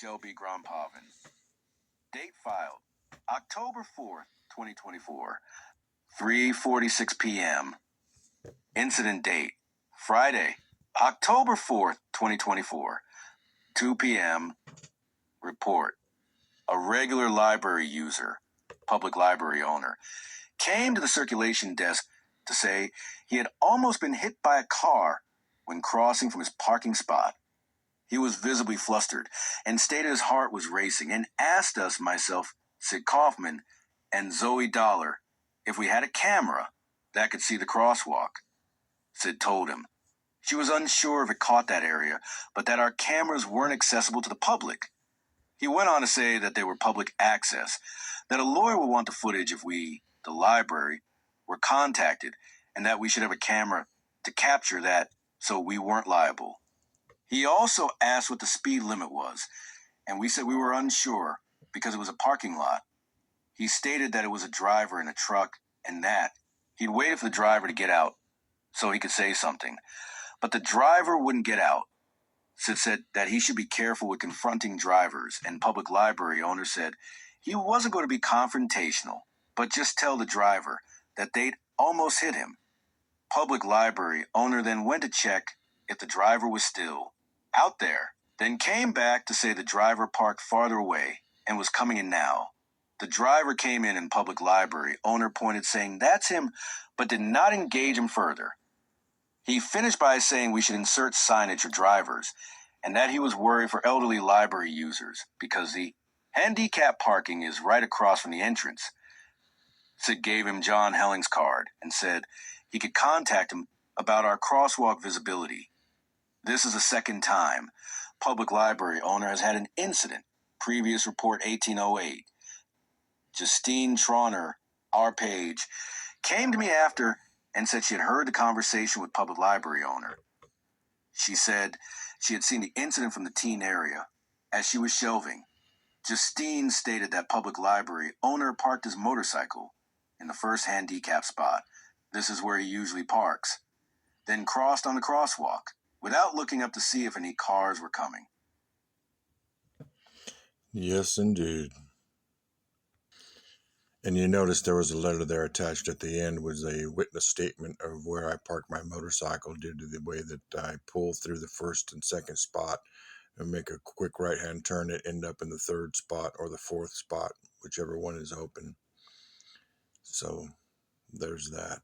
Shelby Grompovin. Date filed October 4th, 2024, 3:46 p.m. Incident date Friday, October 4th, 2024, 2 p.m. Report. A regular library user, public library owner, came to the circulation desk to say he had almost been hit by a car when crossing from his parking spot. He was visibly flustered and stated his heart was racing and asked us, myself, Sid Kaufman, and Zoe Dollar, if we had a camera that could see the crosswalk. Sid told him. She was unsure if it caught that area, but that our cameras weren't accessible to the public. He went on to say that they were public access, that a lawyer would want the footage if we, the library, were contacted, and that we should have a camera to capture that so we weren't liable. He also asked what the speed limit was, and we said we were unsure because it was a parking lot. He stated that it was a driver in a truck and that he'd waited for the driver to get out so he could say something, but the driver wouldn't get out. Sid said that he should be careful with confronting drivers, and public library owner said he wasn't going to be confrontational, but just tell the driver that they'd almost hit him. Public library owner then went to check if the driver was still out there, then came back to say the driver parked farther away and was coming in now. The driver came in and public library owner pointed saying that's him, but did not engage him further. He finished by saying we should insert signage for drivers and that he was worried for elderly library users because the handicap parking is right across from the entrance. Sid gave him John Helling's card and said he could contact him about our crosswalk visibility. This is the second time public library owner has had an incident. Previous report 1808. Justine Trauner, our page, came to me after and said she had heard the conversation with public library owner. She said she had seen the incident from the teen area as she was shelving. Justine stated that public library owner parked his motorcycle in the first handicap spot. This is where he usually parks. Then crossed on the crosswalk without looking up to see if any cars were coming. Yes, indeed. And you notice there was a letter there attached at the end was a witness statement of where I parked my motorcycle due to the way that I pull through the first and second spot and make a quick right-hand turn and end up in the third spot or the fourth spot, whichever one is open. So there's that.